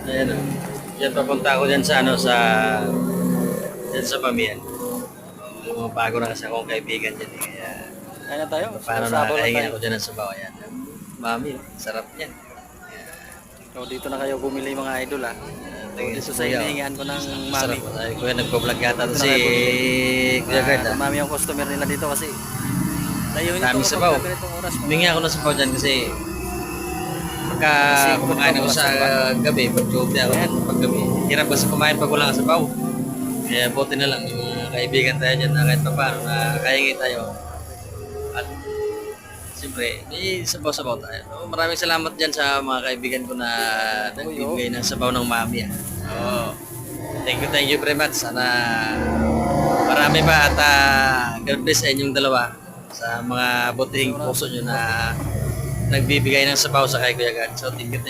Ayan o. Diyan papunta ako dyan sa ano dyan sa Pamian. Yung mga bago na kasi akong kaibigan dyan eh. Kaya Kaya na tayo. paano Sabaw lang nakakahingi tayo. ako dyan ng sabaw. Ayan. Mami, sarap yan. So, dito na kayo bumili mga idol ha. So, dito sa Kuya, hinihingian ko ng sarap. mami. Ay, kuya, nagpa-vlog yata to Dito na si kayo bumili. Kuya Gard ah. Mami ang customer nila dito kasi layo nito Daming kapag sabaw. ganitong oras. Humingi ako ng sabaw dyan kasi pagka Kasi kumakain ako sa gabi, pag joke ako pag gabi, hirap kasi kumain pag wala kang sabaw. Kaya buti na lang yung mga kaibigan tayo dyan na kahit pa paano na kahingi tayo. At siyempre, may sabaw-sabaw tayo. So, maraming salamat dyan sa mga kaibigan ko na nagbibigay ng sabaw ng mami. So, thank you very much. Sana marami pa at God bless sa inyong dalawa sa mga butihing puso nyo na nagbibigay ng sabaw sa kay Kuya God. So, thank you